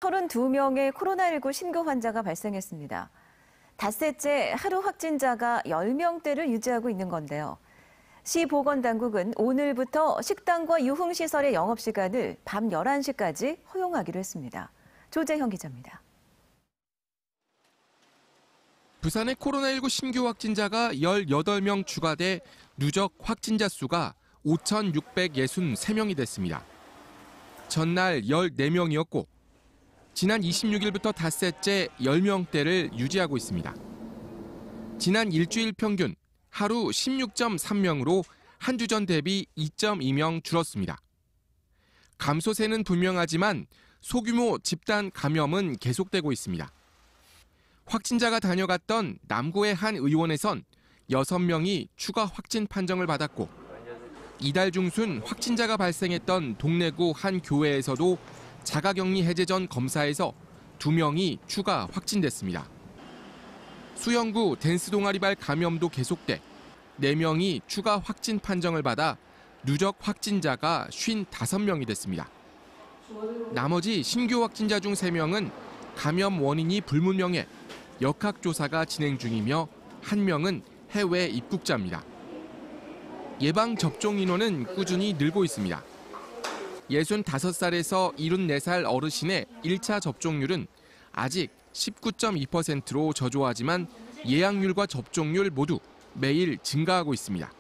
32명의 코로나19 신규 환자가 발생했습니다. 닷새째 하루 확진자가 10명대를 유지하고 있는 건데요. 시 보건당국은 오늘부터 식당과 유흥시설의 영업시간을 밤 11시까지 허용하기로 했습니다. 조재형 기자입니다. 부산의 코로나19 신규 확진자가 18명 추가돼 누적 확진자 수가 5,663명이 됐습니다. 전날 14명이었고 지난 26일부터 닷새째 10명대를 유지하고 있습니다. 지난 일주일 평균 하루 16.3명으로 한 주 전 대비 2.2명 줄었습니다. 감소세는 분명하지만 소규모 집단 감염은 계속되고 있습니다. 확진자가 다녀갔던 남구의 한 의원에선 6명이 추가 확진 판정을 받았고 이달 중순 확진자가 발생했던 동래구 한 교회에서도 자가격리 해제 전 검사에서 2명이 추가 확진됐습니다. 수영구 댄스 동아리발 감염도 계속돼 4명이 추가 확진 판정을 받아 누적 확진자가 55명이 됐습니다. 나머지 신규 확진자 중 3명은 감염 원인이 불문명해 역학조사가 진행 중이며 1명은 해외 입국자입니다. 예방접종 인원은 꾸준히 늘고 있습니다. 65살에서 74살 어르신의 1차 접종률은 아직 19.2%로 저조하지만 예약률과 접종률 모두 매일 증가하고 있습니다.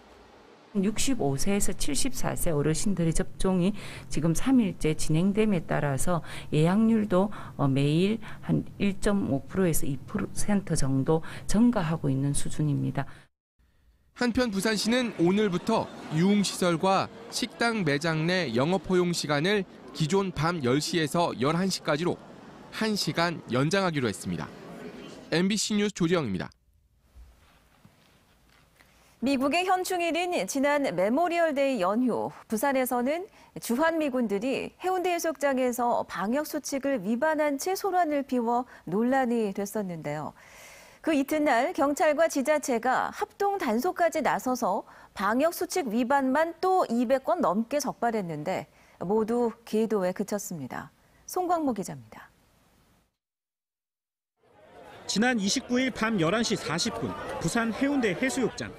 65세에서 74세 어르신들의 접종이 지금 3일째 진행됨에 따라서 예약률도 매일 한 1.5%에서 2% 정도 증가하고 있는 수준입니다. 한편 부산시는 오늘부터 유흥시설과 식당 매장 내 영업 허용 시간을 기존 밤 10시에서 11시까지로 1시간 연장하기로 했습니다. MBC 뉴스 조재영입니다. 미국의 현충일인 지난 메모리얼데이 연휴, 부산에서는 주한미군들이 해운대 해수욕장에서 방역수칙을 위반한 채 소란을 피워 논란이 됐었는데요. 그 이튿날 경찰과 지자체가 합동 단속까지 나서서 방역수칙 위반만 또 200건 넘게 적발했는데 모두 계도에 그쳤습니다. 송광모 기자입니다. 지난 29일 밤 11시 40분 부산 해운대 해수욕장.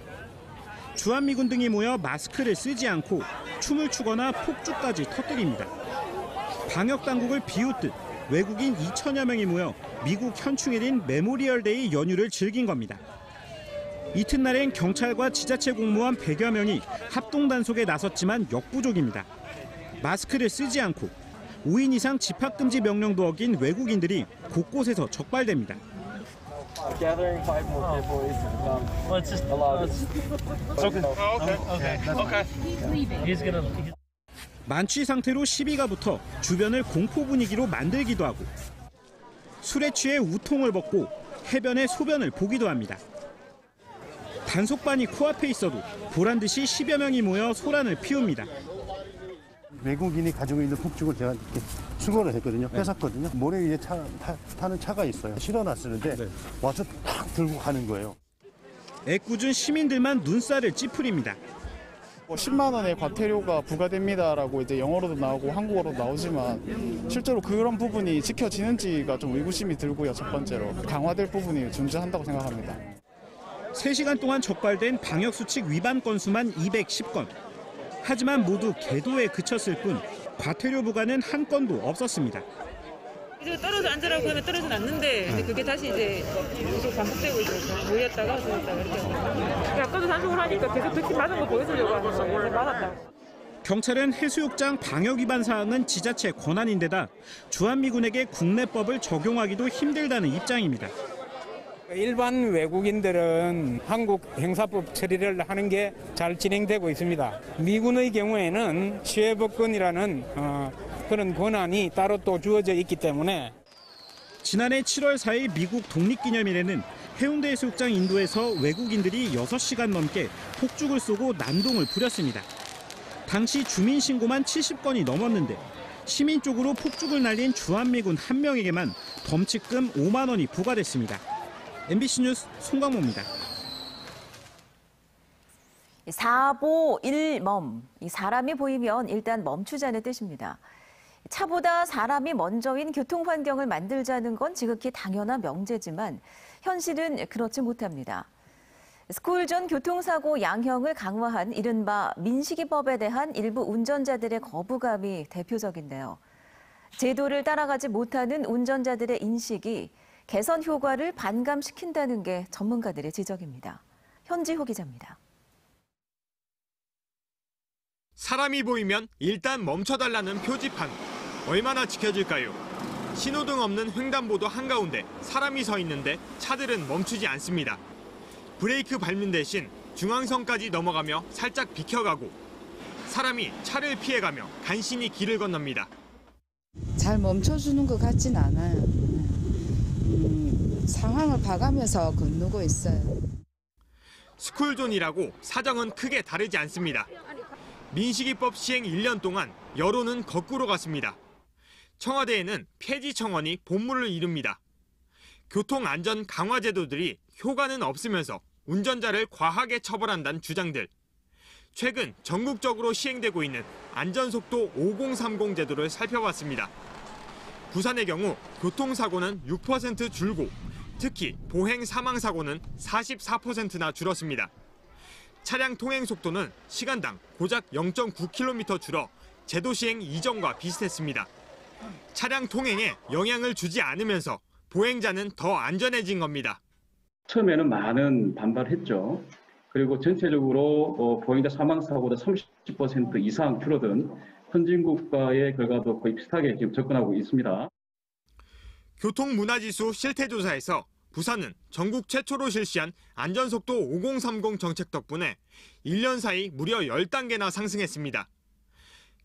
주한미군 등이 모여 마스크를 쓰지 않고 춤을 추거나 폭죽까지 터뜨립니다. 방역당국을 비웃듯 외국인 2천여 명이 모여 미국 현충일인 메모리얼데이 연휴를 즐긴 겁니다. 이튿날엔 경찰과 지자체 공무원 100여 명이 합동단속에 나섰지만 역부족입니다. 마스크를 쓰지 않고 5인 이상 집합금지 명령도 어긴 외국인들이 곳곳에서 적발됩니다. Gathering 5 more people is well, it's just allowed. Okay. He's gonna. 만취 상태로 시비가 붙어 주변을 공포 분위기로 만들기도 하고 술에 취해 우통을 벗고 해변에 소변을 보기도 합니다. 단속반이 코앞에 있어도 보란 듯이 10여 명이 모여 소란을 피웁니다. 외국인이 가지고 있는 폭죽을 제가 이렇게 수거를 했거든요. 뺏었거든요. 모래 위에 타는 차가 있어요. 실어놨었는데 와서 탁 들고 가는 거예요. 애꿎은 시민들만 눈살을 찌푸립니다. 10만 원의 과태료가 부과됩니다라고 이제 영어로도 나오고 한국어로도 나오지만 실제로 그런 부분이 지켜지는지가 좀 의구심이 들고요. 첫 번째로 강화될 부분이 존재한다고 생각합니다. 3시간 동안 적발된 방역수칙 위반 건수만 210건. 하지만 모두 계도에 그쳤을 뿐 과태료 부과는 한 건도 없었습니다. 이제 떨어져 앉으라고 하면 떨어져 앉는데 근데 그게 다시 이제 계속 반복되고 있어서 모였다가 저였다가 이렇게 하고 아까도 단속을 하니까 계속 백신 맞은 거 보여주려고 하면서 원래 맞았다. 경찰은 해수욕장 방역 위반 사항은 지자체 권한인데다 주한미군에게 국내법을 적용하기도 힘들다는 입장입니다. 일반 외국인들은 한국 형사법 처리를 하는 게 잘 진행되고 있습니다. 미군의 경우에는 시외법권이라는 그런 권한이 따로 또 주어져 있기 때문에 지난해 7월 4일 미국 독립기념일에는 해운대 해수욕장 인도에서 외국인들이 6시간 넘게 폭죽을 쏘고 난동을 부렸습니다. 당시 주민 신고만 70건이 넘었는데 시민 쪽으로 폭죽을 날린 주한미군 1명에게만 범칙금 5만 원이 부과됐습니다. MBC 뉴스 송광모입니다. 사보 일멈, 이 사람이 보이면 일단 멈추자는 뜻입니다. 차보다 사람이 먼저인 교통 환경을 만들자는 건 지극히 당연한 명제지만 현실은 그렇지 못합니다. 스쿨존 교통사고 양형을 강화한 이른바 민식이법에 대한 일부 운전자들의 거부감이 대표적인데요. 제도를 따라가지 못하는 운전자들의 인식이 개선 효과를 반감시킨다는 게 전문가들의 지적입니다. 현지호 기자입니다. 사람이 보이면 일단 멈춰달라는 표지판. 얼마나 지켜질까요? 신호등 없는 횡단보도 한가운데 사람이 서 있는데 차들은 멈추지 않습니다. 브레이크 밟는 대신 중앙선까지 넘어가며 살짝 비켜가고 사람이 차를 피해가며 간신히 길을 건넙니다. 잘 멈춰주는 것 같진 않아요. 상황을 봐가면서 건너고 있어요. 스쿨존이라고 사정은 크게 다르지 않습니다. 민식이법 시행 1년 동안 여론은 거꾸로 갔습니다. 청와대에는 폐지 청원이 본물을 이룹니다. 교통안전 강화 제도들이 효과는 없으면서 운전자를 과하게 처벌한다는 주장들. 최근 전국적으로 시행되고 있는 안전속도 5030 제도를 살펴봤습니다. 부산의 경우 교통사고는 6% 줄고 특히 보행 사망사고는 44%나 줄었습니다. 차량 통행 속도는 시간당 고작 0.9km 줄어 제도 시행 이전과 비슷했습니다. 차량 통행에 영향을 주지 않으면서 보행자는 더 안전해진 겁니다. 처음에는 많은 반발했죠. 그리고 전체적으로 보행자 사망사고보다 30% 이상 줄어든 선진국가의 결과도 거의 비슷하게 지금 접근하고 있습니다. 교통문화지수 실태조사에서 부산은 전국 최초로 실시한 안전속도 5030 정책 덕분에 1년 사이 무려 10단계나 상승했습니다.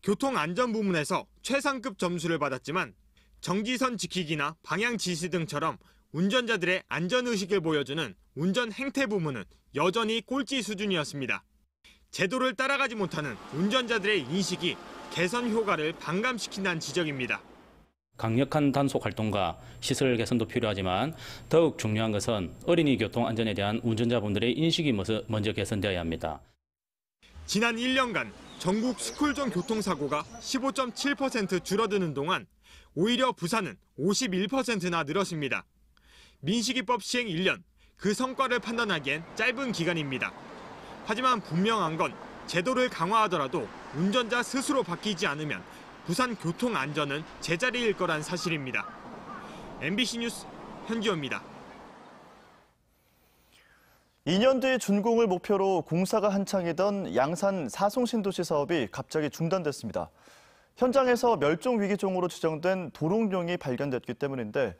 교통안전 부문에서 최상급 점수를 받았지만 정지선 지키기나 방향 지시 등처럼 운전자들의 안전의식을 보여주는 운전 행태 부문은 여전히 꼴찌 수준이었습니다. 제도를 따라가지 못하는 운전자들의 인식이 개선 효과를 반감시킨다는 지적입니다. 강력한 단속 활동과 시설 개선도 필요하지만 더욱 중요한 것은 어린이 교통 안전에 대한 운전자분들의 인식이 먼저 개선되어야 합니다. 지난 1년간 전국 스쿨존 교통사고가 15.7% 줄어드는 동안 오히려 부산은 51%나 늘었습니다. 민식이법 시행 1년, 그 성과를 판단하기엔 짧은 기간입니다. 하지만 분명한 건 제도를 강화하더라도 운전자 스스로 바뀌지 않으면 부산 교통 안전은 제자리일 거란 사실입니다. MBC 뉴스 현지호입니다. 2년 뒤 준공을 목표로 공사가 한창이던 양산 사송신도시 사업이 갑자기 중단됐습니다. 현장에서 멸종위기종으로 지정된 도롱뇽이 발견됐기 때문인데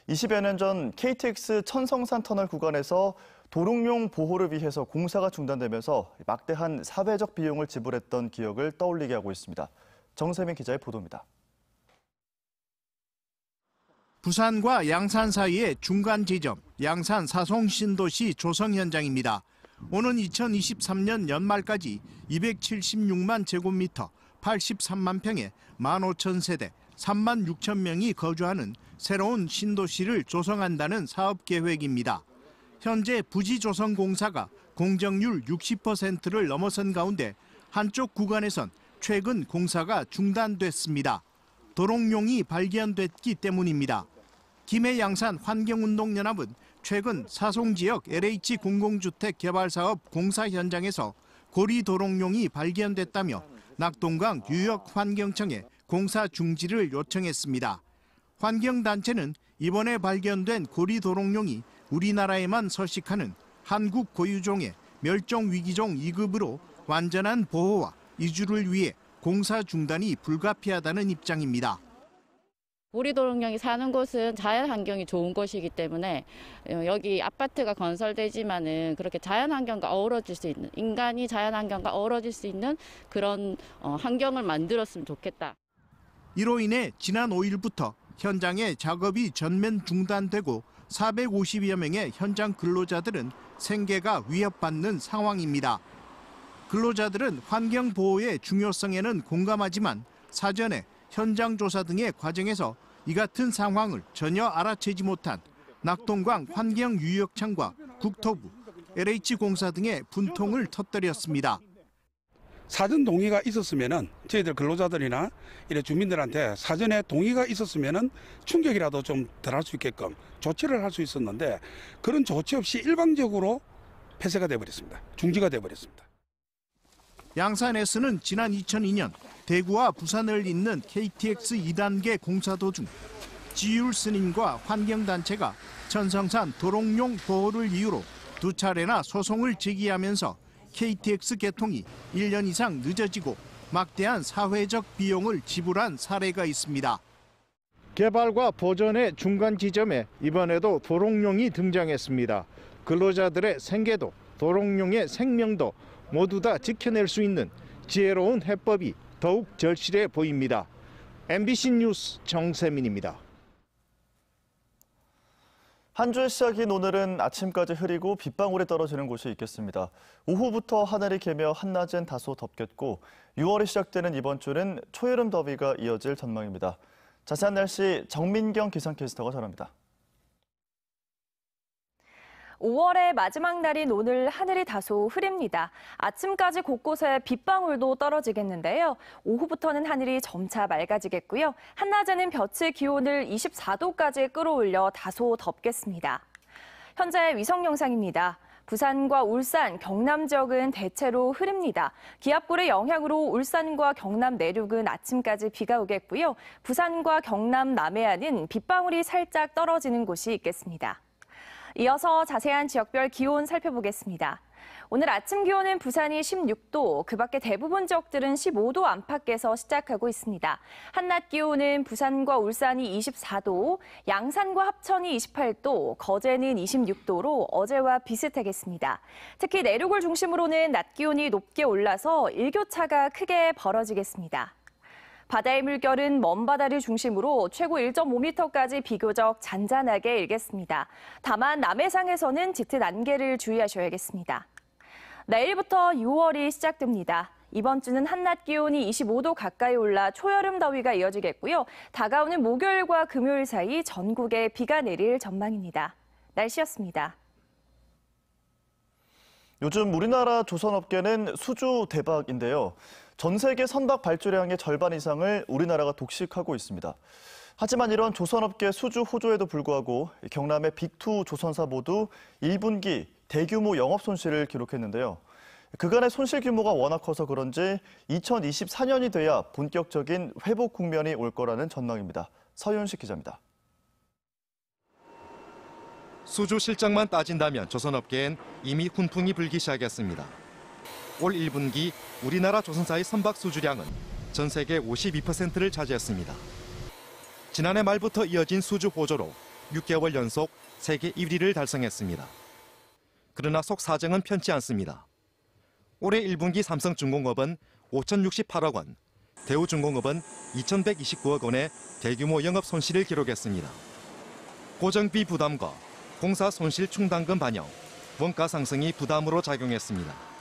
20여 년 전 KTX 천성산 터널 구간에서 도롱뇽 보호를 위해서 공사가 중단되면서 막대한 사회적 비용을 지불했던 기억을 떠올리게 하고 있습니다. 정세민 기자의 보도입니다. 부산과 양산 사이의 중간 지점, 양산 사송신도시 조성 현장입니다. 오는 2023년 연말까지 276만 제곱미터, 83만 평에 15,000세대, 3만 6천 명이 거주하는 새로운 신도시를 조성한다는 사업 계획입니다. 현재 부지 조성 공사가 공정률 60%를 넘어선 가운데 한쪽 구간에선 최근 공사가 중단됐습니다. 도롱뇽이 발견됐기 때문입니다. 김해양산 환경운동연합은 최근 사송지역 LH 공공주택 개발사업 공사 현장에서 고리 도롱뇽이 발견됐다며 낙동강 유역환경청에 공사 중지를 요청했습니다. 환경단체는 이번에 발견된 고리 도롱뇽이 우리나라에만 서식하는 한국 고유종의 멸종위기종 2급으로 완전한 보호와 이주를 위해 공사 중단이 불가피하다는 입장입니다. 고리 도롱뇽이 사는 곳은 자연 환경이 좋은 곳이기 때문에 여기 아파트가 건설되지만은 그렇게 자연 환경과 어우러질 수 있는, 인간이 자연 환경과 어우러질 수 있는 그런 환경을 만들었으면 좋겠다. 이로 인해 지난 5일부터 현장의 작업이 전면 중단되고 450여 명의 현장 근로자들은 생계가 위협받는 상황입니다. 근로자들은 환경 보호의 중요성에는 공감하지만 사전에 현장 조사 등의 과정에서 이 같은 상황을 전혀 알아채지 못한 낙동강 환경유역청과 국토부, LH공사 등의 분통을 터뜨렸습니다. 사전 동의가 있었으면은 저희들 근로자들이나 이런 주민들한테 사전에 동의가 있었으면은 충격이라도 좀 덜할 수 있게끔 조치를 할 수 있었는데 그런 조치 없이 일방적으로 폐쇄가 돼버렸습니다. 중지가 돼버렸습니다. 양산에서는 지난 2002년 대구와 부산을 잇는 KTX 2단계 공사 도중 지율 스님과 환경단체가 천성산 도롱뇽 보호를 이유로 2차례나 소송을 제기하면서 KTX 개통이 1년 이상 늦어지고 막대한 사회적 비용을 지불한 사례가 있습니다. 개발과 보존의 중간 지점에 이번에도 도롱뇽이 등장했습니다. 근로자들의 생계도 도롱뇽의 생명도 모두 다 지켜낼 수 있는 지혜로운 해법이 더욱 절실해 보입니다. MBC 뉴스 정세민입니다. 한 주의 시작인 오늘은 아침까지 흐리고 빗방울이 떨어지는 곳이 있겠습니다. 오후부터 하늘이 개며 한낮엔 다소 덥겠고 6월이 시작되는 이번 주는 초여름 더위가 이어질 전망입니다. 자세한 날씨 정민경 기상캐스터가 전합니다. 5월의 마지막 날인 오늘 하늘이 다소 흐립니다. 아침까지 곳곳에 빗방울도 떨어지겠는데요. 오후부터는 하늘이 점차 맑아지겠고요. 한낮에는 볕이 기온을 24도까지 끌어올려 다소 덥겠습니다. 현재 위성 영상입니다. 부산과 울산, 경남 지역은 대체로 흐립니다. 기압골의 영향으로 울산과 경남 내륙은 아침까지 비가 오겠고요. 부산과 경남 남해안은 빗방울이 살짝 떨어지는 곳이 있겠습니다. 이어서 자세한 지역별 기온 살펴보겠습니다. 오늘 아침 기온은 부산이 16도, 그 밖에 대부분 지역들은 15도 안팎에서 시작하고 있습니다. 한낮 기온은 부산과 울산이 24도, 양산과 합천이 28도, 거제는 26도로 어제와 비슷하겠습니다. 특히 내륙을 중심으로는 낮 기온이 높게 올라서 일교차가 크게 벌어지겠습니다. 바다의 물결은 먼 바다를 중심으로 최고 1.5m까지 비교적 잔잔하게 일겠습니다. 다만 남해상에서는 짙은 안개를 주의하셔야겠습니다. 내일부터 6월이 시작됩니다. 이번 주는 한낮 기온이 25도 가까이 올라 초여름 더위가 이어지겠고요. 다가오는 목요일과 금요일 사이 전국에 비가 내릴 전망입니다. 날씨였습니다. 요즘 우리나라 조선업계는 수주 대박인데요. 전 세계 선박 발주량의 절반 이상을 우리나라가 독식하고 있습니다. 하지만 이런 조선업계 수주 호조에도 불구하고 경남의 빅2 조선사 모두 1분기 대규모 영업 손실을 기록했는데요. 그간의 손실 규모가 워낙 커서 그런지 2024년이 돼야 본격적인 회복 국면이 올 거라는 전망입니다. 서윤식 기자입니다. 수주 실적만 따진다면 조선업계엔 이미 훈풍이 불기 시작했습니다. 올 1분기 우리나라 조선사의 선박 수주량은 전 세계 52%를 차지했습니다. 지난해 말부터 이어진 수주 호조로 6개월 연속 세계 1위를 달성했습니다. 그러나 속 사정은 편치 않습니다. 올해 1분기 삼성중공업은 5,068억 원, 대우중공업은 2,129억 원의 대규모 영업 손실을 기록했습니다. 고정비 부담과 공사 손실 충당금 반영, 원가 상승이 부담으로 작용했습니다.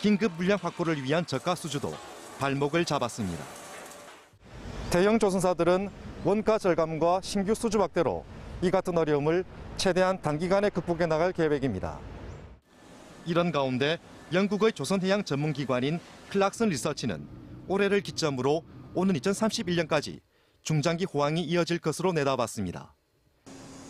긴급 물량 확보를 위한 저가 수주도 발목을 잡았습니다. 대형 조선사들은 원가 절감과 신규 수주 확대로 이 같은 어려움을 최대한 단기간에 극복해 나갈 계획입니다. 이런 가운데 영국의 조선해양 전문기관인 클락슨 리서치는 올해를 기점으로 오는 2031년까지 중장기 호황이 이어질 것으로 내다봤습니다.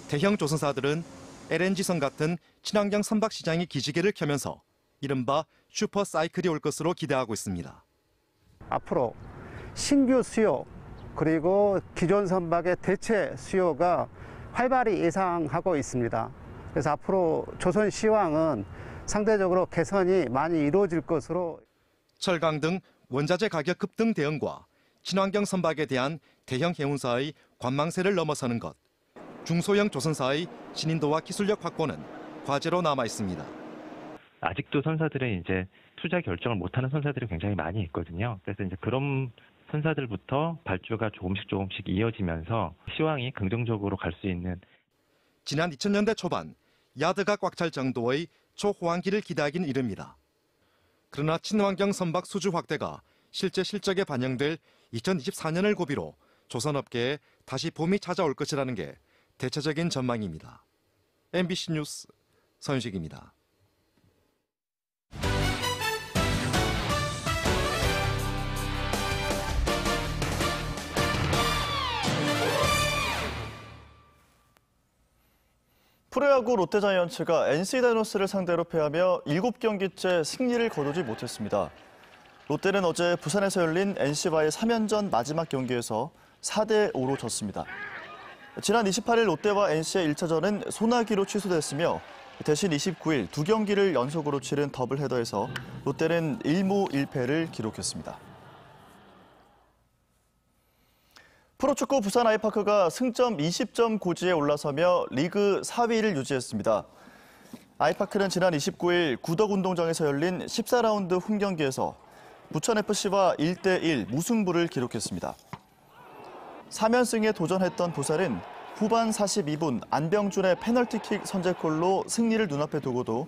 대형 조선사들은 LNG선 같은 친환경 선박 시장의 기지개를 켜면서 이른바 슈퍼 사이클이 올 것으로 기대하고 있습니다. 앞으로 신규 수요 그리고 기존 선박의 대체 수요가 활발히 예상하고 있습니다. 그래서 앞으로 조선 시황은 상대적으로 개선이 많이 이루어질 것으로. 철강 등 원자재 가격 급등 대응과 친환경 선박에 대한 대형 해운사의 관망세를 넘어서는 것, 중소형 조선사의 신인도와 기술력 확보는 과제로 남아 있습니다. 아직도 선사들은 이제 투자 결정을 못하는 선사들이 굉장히 많이 있거든요. 그래서 이제 그런 선사들부터 발주가 조금씩 이어지면서 시황이 긍정적으로 갈 수 있는. 지난 2000년대 초반 야드가 꽉 찰 정도의 초호황기를 기대하기는 이릅니다. 그러나 친환경 선박 수주 확대가 실제 실적에 반영될 2024년을 고비로 조선업계에 다시 봄이 찾아올 것이라는 게 대체적인 전망입니다. MBC 뉴스 서윤식입니다. 프로야구 롯데자이언츠가 NC다이노스를 상대로 패하며 7경기째 승리를 거두지 못했습니다. 롯데는 어제 부산에서 열린 NC와의 3연전 마지막 경기에서 4대5로 졌습니다. 지난 28일 롯데와 NC의 1차전은 소나기로 취소됐으며 대신 29일 2경기를 연속으로 치른 더블헤더에서 롯데는 1무 1패를 기록했습니다. 프로축구 부산 아이파크가 승점 20점 고지에 올라서며 리그 4위를 유지했습니다. 아이파크는 지난 29일 구덕운동장에서 열린 14라운드 홈경기에서 부천FC와 1대1 무승부를 기록했습니다. 3연승에 도전했던 부산은 후반 42분 안병준의 페널티킥 선제골로 승리를 눈앞에 두고도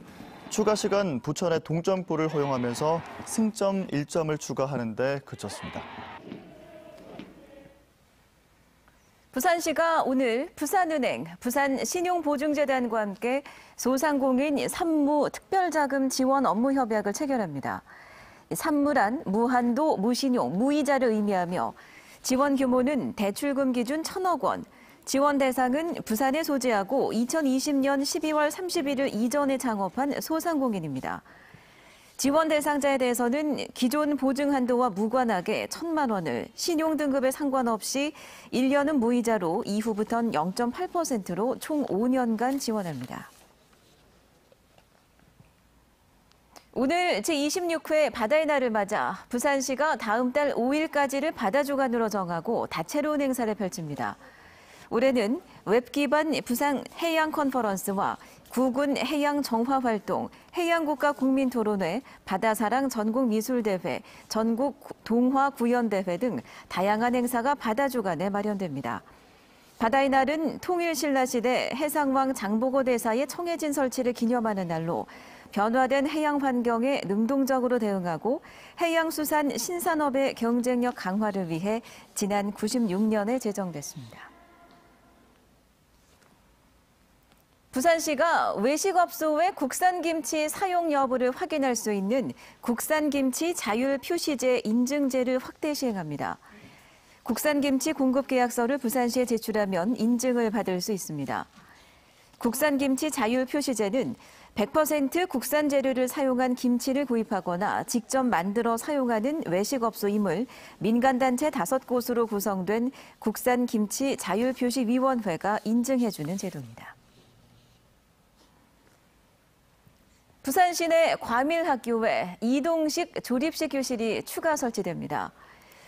추가 시간 부천의 동점골을 허용하면서 승점 1점을 추가하는 데 그쳤습니다. 부산시가 오늘 부산은행, 부산신용보증재단과 함께 소상공인 산무 특별자금 지원 업무 협약을 체결합니다. 산무란 무한도, 무신용, 무이자를 의미하며 지원 규모는 대출금 기준 1,000억 원, 지원 대상은 부산에 소재하고 2020년 12월 31일 이전에 창업한 소상공인입니다. 지원 대상자에 대해서는 기존 보증 한도와 무관하게 1,000만 원을 신용 등급에 상관없이 1년은 무이자로 이후부터는 0.8%로 총 5년간 지원합니다. 오늘 제26회 바다의 날을 맞아 부산시가 다음 달 5일까지를 바다주간으로 정하고 다채로운 행사를 펼칩니다. 올해는 웹 기반 부산 해양 컨퍼런스와 구군 해양 정화 활동, 해양국가 국민토론회, 바다사랑 전국미술대회, 전국 동화 구연대회 등 다양한 행사가 바다주간에 마련됩니다. 바다의 날은 통일신라시대 해상왕 장보고 대사의 청해진 설치를 기념하는 날로 변화된 해양 환경에 능동적으로 대응하고 해양수산 신산업의 경쟁력 강화를 위해 지난 96년에 제정됐습니다. 부산시가 외식업소의 국산김치 사용 여부를 확인할 수 있는 국산김치 자율표시제 인증제를 확대 시행합니다. 국산김치 공급계약서를 부산시에 제출하면 인증을 받을 수 있습니다. 국산김치 자율표시제는 100% 국산 재료를 사용한 김치를 구입하거나 직접 만들어 사용하는 외식업소임을 민간단체 5곳으로 구성된 국산김치 자율표시위원회가 인증해주는 제도입니다. 부산시 내 과밀학교에 이동식 조립식 교실이 추가 설치됩니다.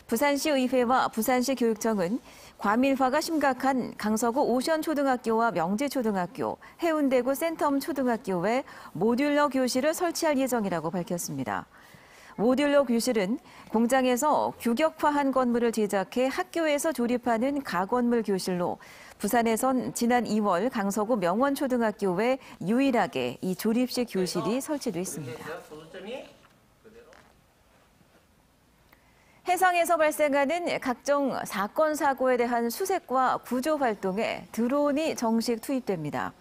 부산시 의회와 부산시 교육청은 과밀화가 심각한 강서구 오션초등학교와 명지초등학교, 해운대구 센텀 초등학교에 모듈러 교실을 설치할 예정이라고 밝혔습니다. 모듈러 교실은 공장에서 규격화한 건물을 제작해 학교에서 조립하는 가건물 교실로 부산에선 지난 2월 강서구 명원초등학교에 유일하게 이 조립식 교실이 설치돼 있습니다. 해상에서 발생하는 각종 사건, 사고에 대한 수색과 구조 활동에 드론이 정식 투입됩니다.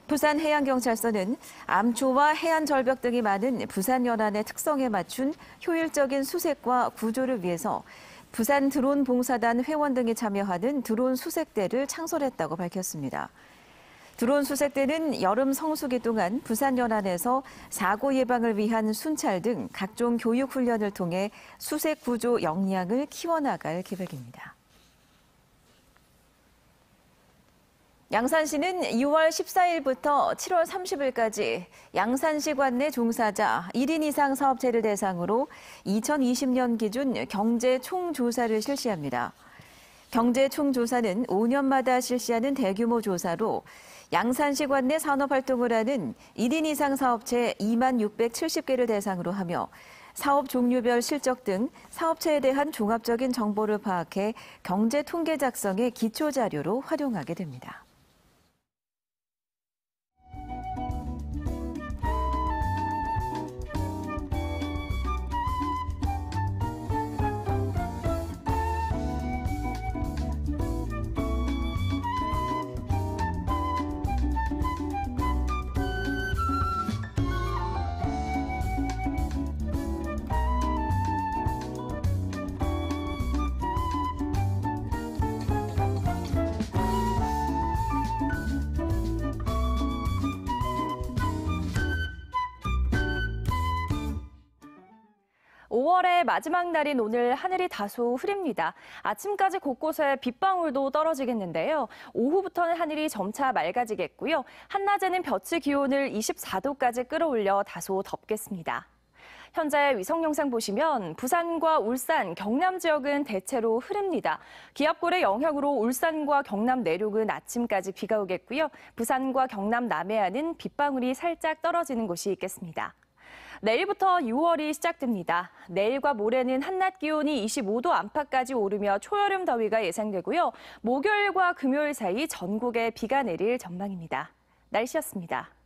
부산해양경찰서는 암초와 해안절벽 등이 많은 부산 연안의 특성에 맞춘 효율적인 수색과 구조를 위해서 부산 드론 봉사단 회원 등이 참여하는 드론 수색대를 창설했다고 밝혔습니다. 드론 수색대는 여름 성수기 동안 부산 연안에서 사고 예방을 위한 순찰 등 각종 교육 훈련을 통해 수색 구조 역량을 키워나갈 계획입니다. 양산시는 6월 14일부터 7월 30일까지 양산시 관내 종사자 1인 이상 사업체를 대상으로 2020년 기준 경제 총조사를 실시합니다. 경제 총조사는 5년마다 실시하는 대규모 조사로 양산시 관내 산업활동을 하는 1인 이상 사업체 2만 670개를 대상으로 하며 사업 종류별 실적 등 사업체에 대한 종합적인 정보를 파악해 경제 통계 작성의 기초 자료로 활용하게 됩니다. 5월의 마지막 날인 오늘 하늘이 다소 흐립니다. 아침까지 곳곳에 빗방울도 떨어지겠는데요. 오후부터는 하늘이 점차 맑아지겠고요. 한낮에는 볕이 기온을 24도까지 끌어올려 다소 덥겠습니다. 현재 위성 영상 보시면 부산과 울산, 경남 지역은 대체로 흐립니다. 기압골의 영향으로 울산과 경남 내륙은 아침까지 비가 오겠고요. 부산과 경남 남해안은 빗방울이 살짝 떨어지는 곳이 있겠습니다. 내일부터 6월이 시작됩니다. 내일과 모레는 한낮 기온이 25도 안팎까지 오르며 초여름 더위가 예상되고요. 목요일과 금요일 사이 전국에 비가 내릴 전망입니다. 날씨였습니다.